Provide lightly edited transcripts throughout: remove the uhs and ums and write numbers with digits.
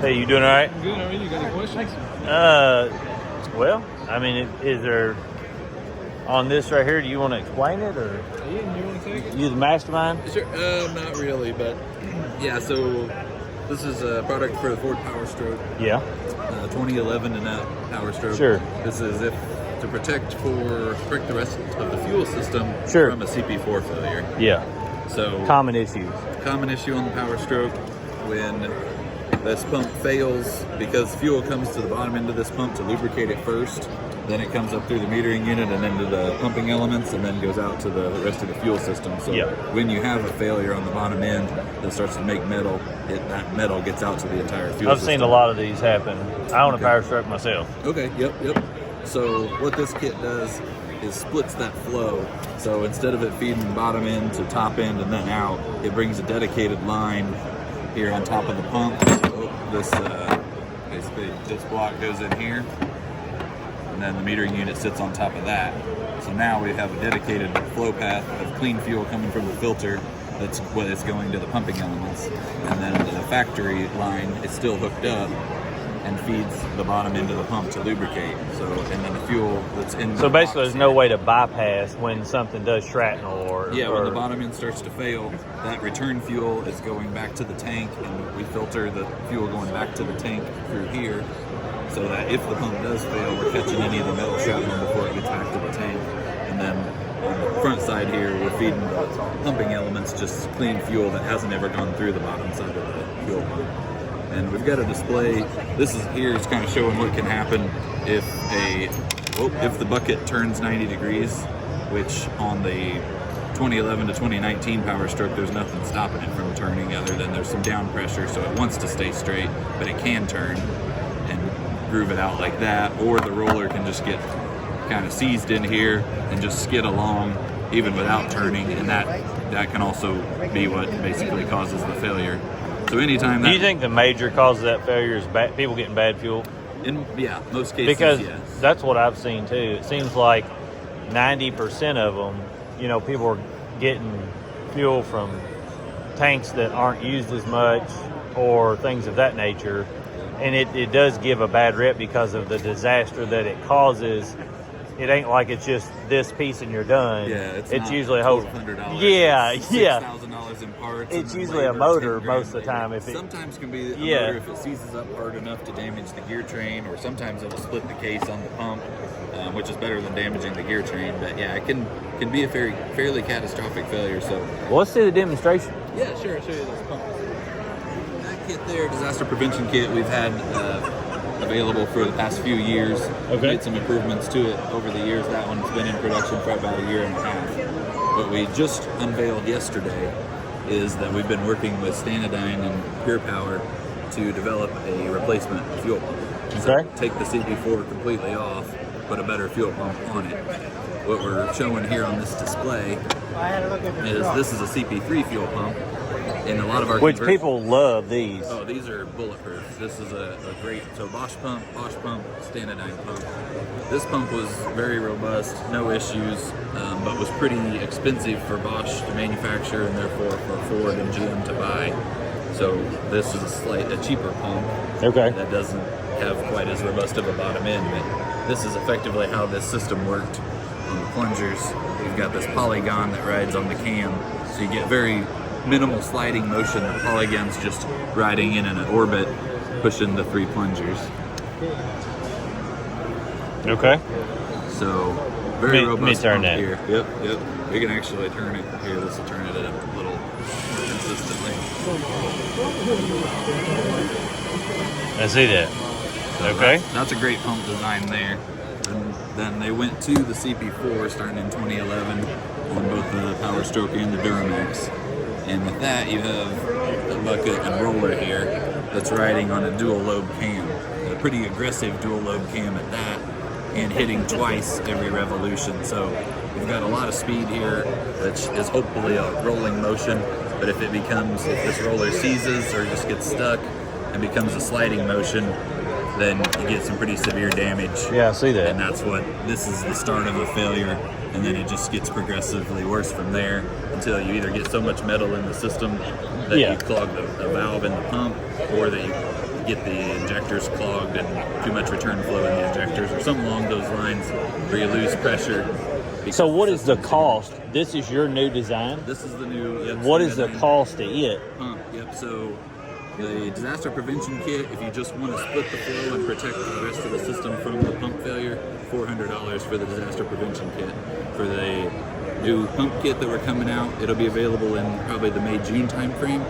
Hey, you doing all right? I'm good. How are you? You got any questions? Well, I mean, is there on this right here? Do you want to explain it, or Ian, you want to take it? you the mastermind? Sure. Not really, but yeah. So this is a product for the Ford Powerstroke. Yeah. 2011 and that Powerstroke. Sure. This is to protect the rest of the fuel system Sure. from a CP4 failure. Yeah. So Common issues. common issue on the Powerstroke when this pump fails, because fuel comes to the bottom end of this pump to lubricate it first. Then it comes up through the metering unit and into the pumping elements, and then goes out to the rest of the fuel system. So Yeah. when you have a failure on the bottom end that starts to make metal, that metal gets out to the entire fuel I've system. seen a lot of these happen. I own Okay. a Powerstroke myself. Okay, yep. So what this kit does is splits that flow. So instead of it feeding bottom end to top end and then out, it brings a dedicated line here on top of the pump. So this basically this block goes in here, and then the metering unit sits on top of that. So now we have a dedicated flow path of clean fuel coming from the filter. That's what is going to the pumping elements, and then the factory line is still hooked up and feeds the bottom end of the pump to lubricate. So, and then the fuel that's in. So basically, there's no way to bypass when something does shrapnel or. When the bottom end starts to fail, that return fuel is going back to the tank, and we filter the fuel going back to the tank through here, so that if the pump does fail, we're catching any of the metal shrapnel before it gets back to the tank. And then on the front side here, we're feeding the pumping elements just clean fuel that hasn't ever gone through the bottom side of the fuel pump. And we've got a display. This is here is kind of showing what can happen if the bucket turns 90 degrees, which on the 2011 to 2019 Powerstroke, there's nothing stopping it from turning other than there's some down pressure, so it wants to stay straight, but it can turn and groove it out like that, or the roller can just get kind of seized in here and just skid along even without turning, and that can also be what basically causes the failure. So anytime that... Do you think the major cause of that failure is people getting bad fuel? Most cases, Because yes. that's what I've seen too. It seems like 90% of them, people are getting fuel from tanks that aren't used as much or things of that nature. And it does give a bad rep because of the disaster that it causes. It ain't like it's just this piece and you're done. Yeah, it's usually a whole $1,200. Yeah, it's yeah. $6,000 in parts. It's and usually a labor, motor 10 most of the labor. time. Sometimes can be a Yeah. motor if it seizes up hard enough to damage the gear train, or sometimes it'll split the case on the pump, which is better than damaging the gear train. But yeah, it can be a fairly catastrophic failure. So Well, let's see the demonstration. yeah, sure. I'll show you this pump. That kit there, disaster prevention kit, we've had available for the past few years. We've made some improvements to it over the years. That one's been in production for about a year and a half. What we just unveiled yesterday is that we've been working with Stanadyne and Pure Power to develop a replacement fuel pump. So Okay. take the CP4 completely off, put a better fuel pump on it. What we're showing here on this display is this is a CP3 fuel pump. In a lot of our Which people love these. Oh, these are bulletproof. This is a great, so Bosch pump, Stanadyne pump. This pump was very robust, no issues, but was pretty expensive for Bosch to manufacture and therefore for Ford and GM to buy. So this is a cheaper pump. Okay. That doesn't have quite as robust of a bottom end, but this is effectively how this system worked on the plungers. You've got this polygon that rides on the cam, so you get very minimal sliding motion. The polygon's just riding in an orbit, pushing the three plungers. Okay. So very robust Let me turn pump that. here. Yep. We can actually turn it here. This will turn it a little more consistently. I see that. So Okay. That's a great pump design there. And then they went to the CP4 starting in 2011 on both the Powerstroke and the Duramax. And with that, you have a bucket and roller here that's riding on a dual lobe cam. A pretty aggressive dual lobe cam at that, and hitting twice every revolution. So you've got a lot of speed here, which is hopefully a rolling motion. But if this roller seizes or just gets stuck and becomes a sliding motion, then you get some pretty severe damage. Yeah, I see that. And this is the start of a failure and then it just gets progressively worse from there until you either get so much metal in the system that you clog the valve in the pump, or that you get the injectors clogged and too much return flow in the injectors, or something along those lines where you lose pressure. So what is the cost? This is your new design? This is the new. Yep, what is the cost to it? Pump. Yep. So the disaster prevention kit, if you just want to split the flow and protect the rest of the system from the pump failure, $400 for the disaster prevention kit. For the new pump kit that we're coming out, it'll be available in probably the May-June time frame.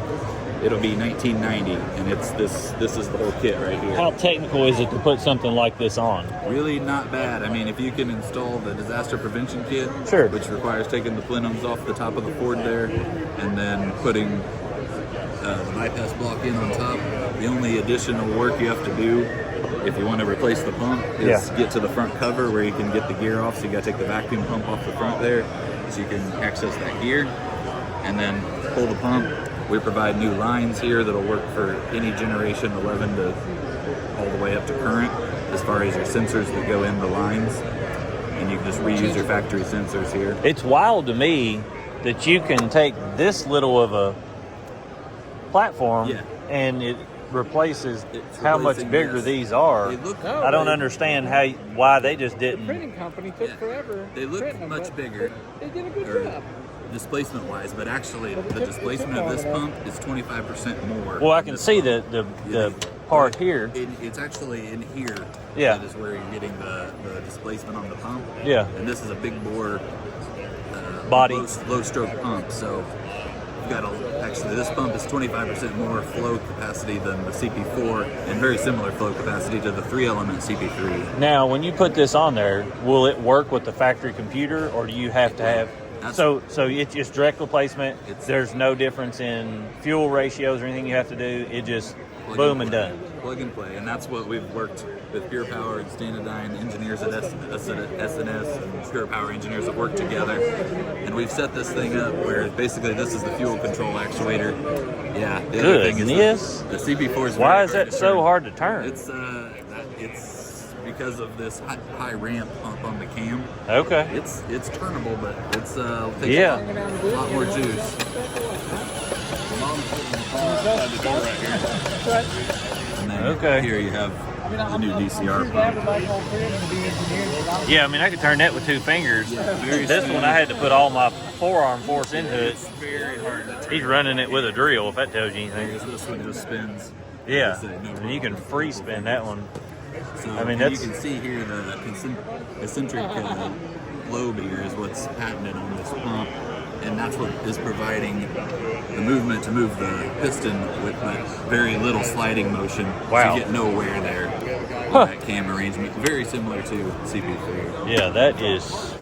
It'll be $19.90, and it's this is the whole kit right here. How technical is it to put something like this on? Really not bad. I mean, if you can install the disaster prevention kit, sure, which requires taking the plenums off the top of the Ford there, and then putting the bypass block in on top, the only additional work you have to do if you want to replace the pump is get to the front cover where you can get the gear off. So you got to take the vacuum pump off the front there so you can access that gear, and then pull the pump. We provide new lines here that'll work for any generation 11 to all the way up to current, as far as your sensors that go in the lines, and you can just reuse your factory sensors here. It's wild to me that you can take this little of a platform and it replaces how much bigger these are. I don't understand why they just didn't. The printing company took forever. They look much bigger. They did a good job. Displacement wise, but actually the displacement of this pump is 25% more. Well, I can see the part here. It's actually in here. Yeah. That is where you're getting the displacement on the pump. Yeah. And this is a big bore body low stroke pump. So you've got actually this pump is 25% more flow capacity than the CP4, and very similar flow capacity to the 3-element CP3. Now, when you put this on there, will it work with the factory computer, or do you have to have? So it's just direct replacement. There's no difference in fuel ratios or anything you have to do. It just boom and done. Plug and play, and that's what we've worked with. Pure Power and Stanadyne engineers at SNS and Pure Power engineers have worked together, and we've set this thing up where basically this is the fuel control actuator. Yeah. The other thing is the CP4 is. Why is that so hard to turn? It's because of this high ramp pump on the cam. Okay. It's turnable, but it's takes a lot more juice. And then here you have the new DCR pump. Yeah, I mean, I could turn that with 2 fingers. This one, I had to put all my forearm force into it. It's very hard to turn. He's running it with a drill, if that tells you anything. This one just spins. Yeah, and you can free spin that one. So I mean, you can see here the eccentric globe here is what's patented on this pump, and that's what is providing the movement to move the piston with very little sliding motion. Wow. So you get no wear there on that cam arrangement. Very similar to CP3. Yeah, that is